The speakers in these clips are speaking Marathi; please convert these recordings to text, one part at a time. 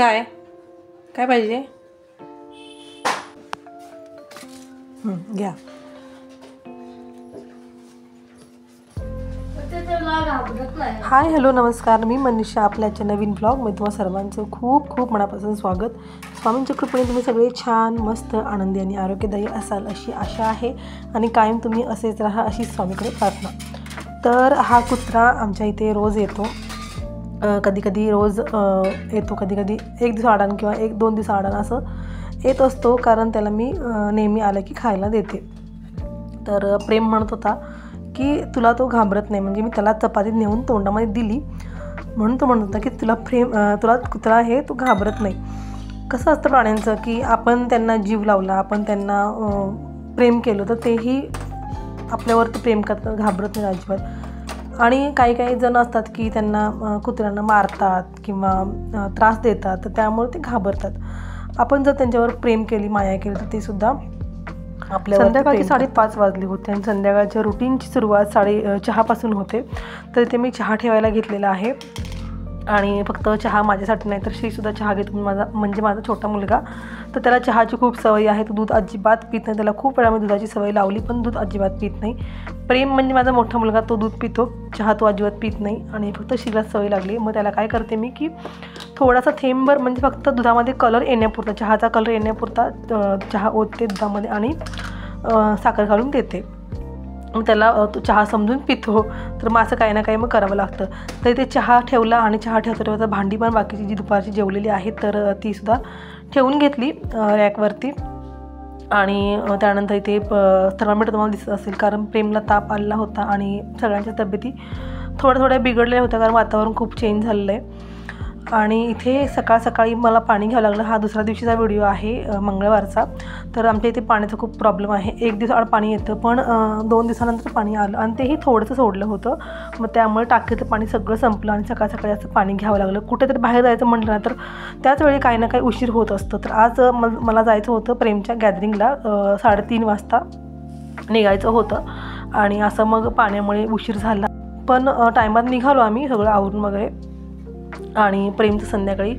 काय काय पाहिजे? घ्या. हाय हॅलो नमस्कार, मी मनीषा. आपल्याच्या नवीन ब्लॉगमध्ये तुम्हा सर्वांचं खूप खूप मनापासून स्वागत. स्वामींच्या कृपेने तुम्ही सगळे छान मस्त आनंदी आणि आरोग्यदायी असाल अशी आशा आहे आणि कायम तुम्ही असेच राहा अशी स्वामीकडे प्रार्थना. तर हा कुत्रा आमच्या इथे रोज येतो. कधी कधी रोज येतो, कधी कधी एक दिवस आडान किंवा 1-2 दिवस आडान असं येत असतो, कारण त्याला मी नेहमी आलं की खायला देते. तर प्रेम म्हणत होता की तुला तो घाबरत नाही, म्हणजे मी त्याला चपाती नेऊन तोंडामध्ये दिली म्हणून तो म्हणत होता की तुला कुत्रा हे तू घाबरत नाही. कसं असतं प्राण्यांचं की आपण त्यांना जीव लावला, आपण त्यांना प्रेम केलं तर तेही आपल्यावरती प्रेम करतात, घाबरत नाही अजिबात. आणि काही जण असतात की त्यांना कुत्र्यांना मारतात किंवा त्रास देतात, तर त्यामुळे ते घाबरतात. आपण जर त्यांच्यावर प्रेम केली, माया केली तर ते सुद्धा आपल्याला. संध्याकाळी 5:30 वाजले होते आणि संध्याकाळच्या रुटीनची सुरुवात चहापासून होते. तर ते मी चहा ठेवायला घेतलेला आहे आणि फक्त चहा माझ्यासाठी नाही तर श्रीसुद्धा चहा घेतो. माझा छोटा मुलगा, तर त्याला चहाची खूप सवय आहे. तो दूध अजिबात पित नाही. त्याला खूप वेळा मी दुधाची सवय लावली पण दूध अजिबात पित नाही. प्रेम म्हणजे माझा मोठा मुलगा, तो दूध पितो, चहा तो अजिबात पित नाही आणि फक्त श्रीला सवय लागली. मग त्याला काय करते मी की थोडासा थेंबभर, म्हणजे फक्त दुधामध्ये कलर येण्यापुरता, चहाचा कलर येण्यापुरता चहा ओतते दुधामध्ये आणि साखर घालून देते. मग त्याला तो चहा समजून पितो. तर मग असं काही ना काही मग करावं लागतं. तर ते चहा ठेवला आणि चहा ठेवता भांडी पण बाकीची जी दुपारची जेवलेली आहेत तर तीसुद्धा ठेवून घेतली रॅकवरती. आणि त्यानंतर इथे थर्मामीटर तुम्हाला दिसत असेल, कारण प्रेमला ताप आलेला होता आणि सगळ्यांच्या तब्येती थोड्या बिघडलेल्या होत्या, कारण वातावरण खूप चेंज झालेलं आहे. आणि इथे सकाळी मला पाणी घ्यावं लागलं. हा दुसऱ्या दिवशीचा व्हिडिओ आहे, मंगळवारचा. तर आमच्या इथे पाण्याचा खूप प्रॉब्लेम आहे. 1 दिवस आड पाणी येतं, पण 2 दिवसानंतर पाणी आलं आणि तेही थोडंसं सोडलं होतं. मग त्यामुळे टाकीतलं पाणी सगळं संपलं आणि सकाळी असं पाणी घ्यावं लागलं. कुठेतरी बाहेर जायचं म्हटलं ना तर त्याच वेळी काही ना काही उशीर होत असतं. तर आज मला जायचं होतं प्रेमच्या गॅदरिंगला, 3:30 वाजता निघायचं होतं आणि असं मग पाण्यामुळे उशीर झाला. पण टायमात निघालो आम्ही सगळं आवरून वगैरे. आणि प्रेमचं संध्याकाळी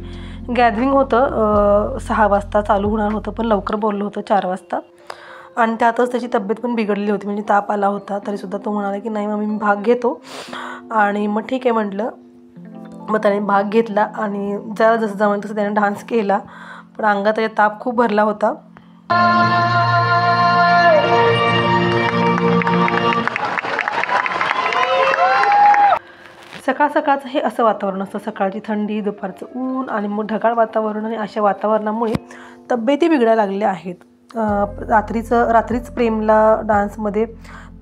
गॅदरिंग होतं, 6 वाजता चालू होणार होतं, पण लवकर बोललं होतं 4 वाजता. आणि त्यातच त्याची तब्येत पण बिघडली होती, म्हणजे ताप आला होता. तरीसुद्धा तो म्हणाला की नाही मम्मी मी भाग घेतो. आणि मग ठीक आहे म्हटलं. मग त्याने भाग घेतला आणि जरा जसं जमेल तसं त्याने डान्स केला, पण अंगात त्याचा ताप खूप भरला होता. सकाळचं हे असं वातावरण असतं, सकाळची थंडी, दुपारचं ऊन आणि मग ढगाळ वातावरण. आणि अशा वातावरणामुळे तब्येती बिघडायला लागल्या आहेत. रात्रीच प्रेमला डान्समध्ये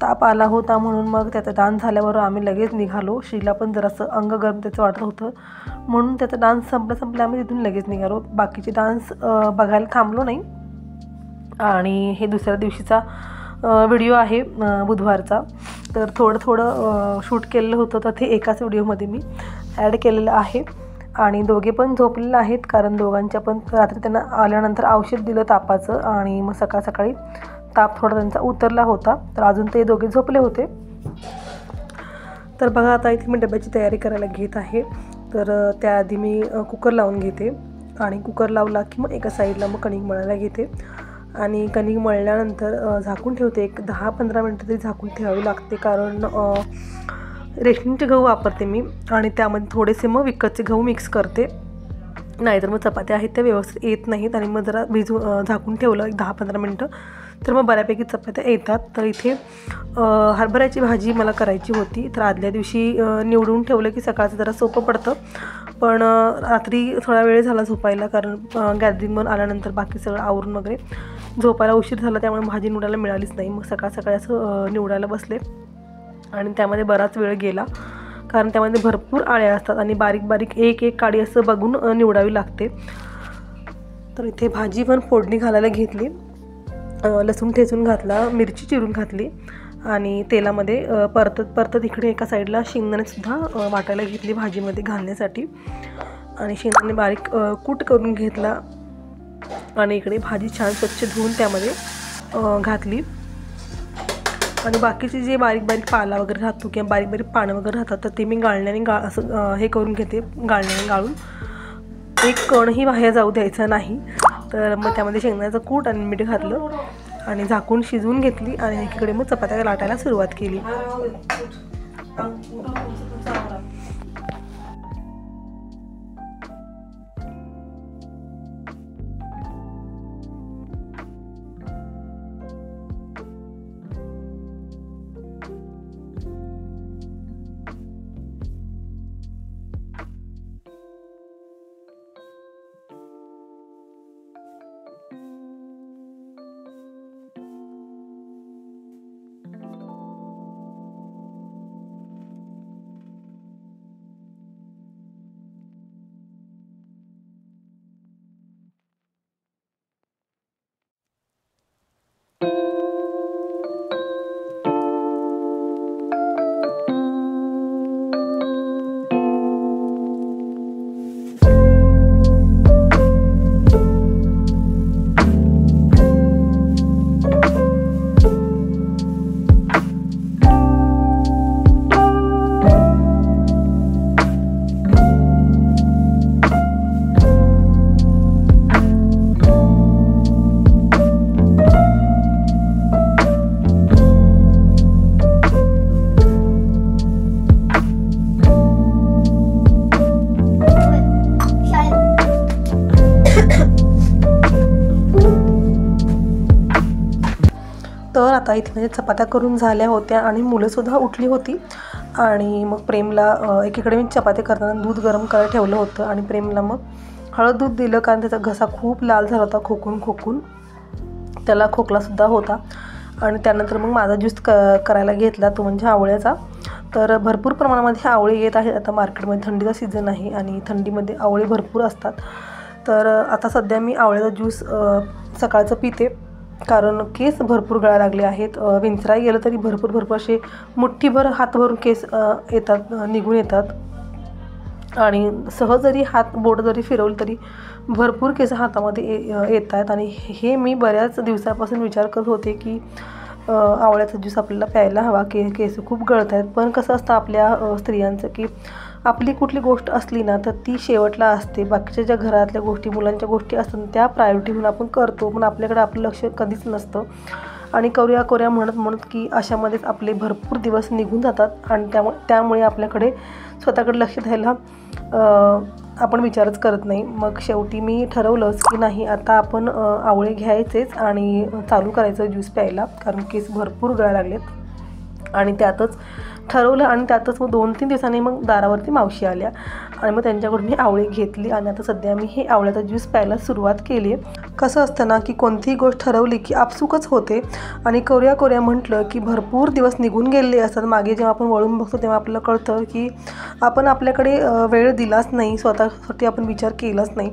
ताप आला होता, म्हणून मग त्याचा डान्स झाल्यावर आम्ही लगेच निघालो. श्रीला पण जरासं अंग गरम त्याचं वाटत होतं, म्हणून त्याचा डान्स संपला आम्ही तिथून लगेच निघालो. बाकीचे डान्स बघायला थांबलो नाही. आणि हे दुसऱ्या दिवशीचा व्हिडिओ आहे, बुधवारचा. तर थोडं शूट केलेलं होतं, तर ते एकाच व्हिडिओमध्ये मी ॲड केलेलं आहे. आणि दोघे पण झोपलेले आहेत, कारण दोघांच्या पण रात्री त्यांना आल्यानंतर औषध दिलं तापाचं आणि मग सकाळी ताप थोडा त्यांचा उतरला होता. तर अजून ते दोघे झोपले होते. तर बघा आता इथे मी डब्याची तयारी करायला घेत आहे. तर त्याआधी मी कुकर लावून घेते आणि कुकर लावला की मग एका साईडला मग कणिक मळायला घेते. आणि कणिक मळल्यानंतर झाकून ठेवते. 10-15 मिनटं तरी झाकून ठेवावी लागते, कारण रेशनिंगचे गहू वापरते मी आणि त्यामध्ये थोडेसे मग विकतचे गहू मिक्स करते, नाहीतर मग चपात्या आहेत त्या व्यवस्थित येत नाहीत. आणि मग जरा झाकून ठेवलं 10-15 मिनटं तर मग बऱ्यापैकी चपात्या येतात. तर इथे हरभऱ्याची भाजी मला करायची होती, तर आदल्या दिवशी निवडून ठेवलं की सकाळचं जरा सोपं पडतं. पण रात्री थोडा वेळ झाला झोपायला, कारण गॅदरिंगवर आल्यानंतर बाकी सगळं आवरून वगैरे झोपायला उशीर झाला, त्यामुळे भाजी निवडायला मिळालीच नाही. मग सकाळी असं निवडायला बसले आणि त्यामध्ये बराच वेळ गेला, कारण त्यामध्ये भरपूर आळ्या असतात आणि बारीक एक काडी असं बघून निवडावी लागते. तर इथे भाजी पण फोडणी घालायला घेतली. लसूण ठेचून घातला, मिरची चिरून घातली आणि तेलामध्ये परतत इकडे एका साईडला शेंगदाणेसुद्धा वाटायला घेतली भाजीमध्ये घालण्यासाठी. आणि शेंगदाणे बारीक कूट करून घेतला आणि इकडे भाजी छान स्वच्छ धुवून त्यामध्ये घातली. आणि बाकीचे जे बारीक पाला वगैरे राहतो किंवा बारीक पानं वगैरे राहतात, तर ते मी गाळण्याने असं हे करून घेते, गाळण्याने गाळून एक कणही बाहेर जाऊ द्यायचा नाही. तर मग त्यामध्ये शेंगदाण्याचं कूट आणि मीठ घातलं आणि झाकून शिजवून घेतली आणि एकीकडे मग चपात्या लाटायला सुरुवात केली. तर आता इथे म्हणजे चपात्या करून झाल्या होत्या आणि मुलंसुद्धा उठली होती. आणि मग प्रेमला एकीकडे मी चपात्या करताना दूध गरम करायला ठेवलं होतं आणि प्रेमला मग हळद दूध दिलं, कारण त्याचा घसा खूप लाल झाला होता खोकून त्याला खोकलासुद्धा होता. आणि त्यानंतर मग माझा ज्यूस करायला घेतला, तो म्हणजे आवळ्याचा. तर भरपूर प्रमाणामध्ये आवळे येत आहेत आता मार्केटमध्ये, थंडीचा सीझन आहे आणि थंडीमध्ये आवळे भरपूर असतात. तर आता सध्या मी आवळ्याचा ज्यूस सकाळचं पिते, कारण केस भरपूर गळायला लागले आहेत. विंचरायला गेलं तरी भरपूर असे मुठ्ठीभर हातभरून केस निघून येतात आणि सहज जरी बोट जरी फिरवलं तरी भरपूर केस हातामध्ये येत आहेत. आणि हे मी बऱ्याच दिवसापासून विचार करत होते की आवळ्याचा ज्यूस आपल्याला प्यायला हवा, केस खूप गळत आहेत. पण कसं असतं आपल्या स्त्रियांचं की आपली कुठली गोष्ट असली ना तर ती शेवटला असते. बाकीच्या ज्या घरातल्या गोष्टी, मुलांच्या गोष्टी असतात त्या प्रायोरिटी म्हणून आपण करतो, पण आपल्याकडे आपलं लक्ष कधीच नसतं. आणि करूया म्हणत की अशामध्येच आपले भरपूर दिवस निघून जातात आणि त्यामुळे आपल्याकडे स्वतःकडे लक्ष द्यायला आपण विचारच करत नाही. मग शेवटी मी ठरवलंच की नाही, आता आपण आवळे घ्यायचेच आणि चालू करायचं ज्यूस प्यायला, कारण केस भरपूर गळायला लागलेत. आणि त्यातच ठरवलं आणि त्यातच मग 2-3 दिवसांनी मग दारावरती मावशी आल्या आणि मग त्यांच्याकडून मी आवळे घेतली आणि आता सध्या मी हे आवळ्याचा ज्यूस प्यायला सुरुवात केली आहे. कसं असतं ना की कोणतीही गोष्ट ठरवली की आपसुकच होते आणि करूया म्हटलं की भरपूर दिवस निघून गेले असतात. मागे जेव्हा आपण वळून बघतो तेव्हा आपल्याला कळतं की आपण आपल्याकडे वेळ दिलाच नाही, स्वतःसाठी आपण विचार केलाच नाही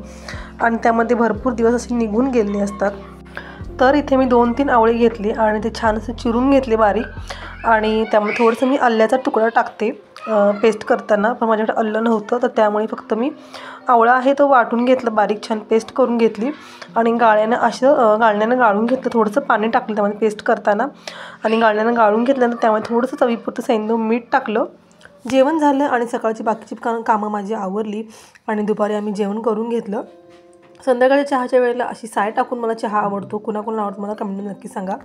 आणि त्यामध्ये भरपूर दिवस असे निघून गेले असतात. तर इथे मी 2-3 आवळे घेतले आणि ते छान असे चिरून घेतले बारीक आणि त्यामुळे थोडंसं मी आल्याचा तुकडा टाकते पेस्ट करताना, पण माझ्याकडे आलं नव्हतं तर त्यामुळे फक्त मी आवळा आहे तो वाटून घेतलं, बारीक छान पेस्ट करून घेतली आणि गाळण्यानं गाळून घेतलं. थोडंसं पाणी टाकलं त्यामध्ये पेस्ट करताना आणि गाळण्यानं गाळून घेतल्यानंतर त्यामुळे थोडंसं चवीपुरतं सैंधव मीठ टाकलं. जेवण झालं आणि सकाळची बाकीची कामं माझी आवरली आणि दुपारी आम्ही जेवण करून घेतलं. संध्याकाळी चहाच्या वेळेला अशी साय टाकून मला चहा आवडतो, कुणाकुणाला आवडतो मला कमेंटमध्ये नक्की सांगा.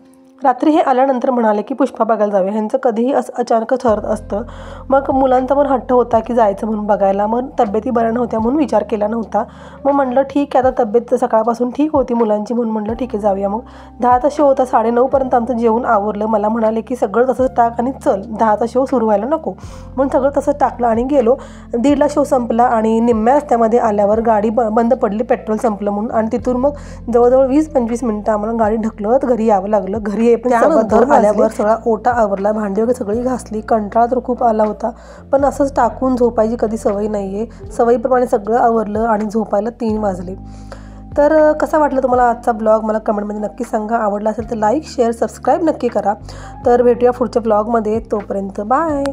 रात्री हे आल्यानंतर म्हणाले की पुष्पा बघायला जाऊया. ह्यांचं कधीही असं अचानकच ठरत असतं. मग मुलांचा पण हट्ट होता की जायचं म्हणून बघायला, मग तब्येती बऱ्या नव्हत्या म्हणून विचार केला नव्हता. मग म्हटलं ठीक आहे, आता तब्येत सकाळपासून ठीक होती मुलांची म्हणून म्हटलं ठीक आहे जाऊया. मग 10चा शो होता, 9:30पर्यंत आमचं जेवण आवरलं. मला म्हणाले की सगळं तसंच टाक आणि चल, 10चा शो सुरू व्हायला नको म्हणून सगळं तसंच टाकलं आणि गेलो. 1:30ला शो संपला आणि निम्म्या रस्त्यामध्ये आल्यावर गाडी बंद पडली, पेट्रोल संपलं म्हणून. आणि तिथून मग जवळजवळ 20-25 मिनिटं आम्हाला गाडी ढकलत घरी यावं लागलं. घरी त्यानंतर आल्यावर सगळा ओटा आवरला, भांडी वगैरे सगळी घासली. कंटाळा तर खूप आला होता, पण असंच टाकून झोपायची कधी सवय नाही आहे. सवयीप्रमाणे सगळं आवरलं आणि झोपायला 3 वाजले. तर कसा वाटलं तुम्हाला आजचा ब्लॉग मला कमेंटमध्ये नक्की सांगा. आवडला असेल तर लाईक, शेअर, सबस्क्राईब नक्की करा. तर भेटूया पुढच्या ब्लॉगमध्ये. तोपर्यंत बाय.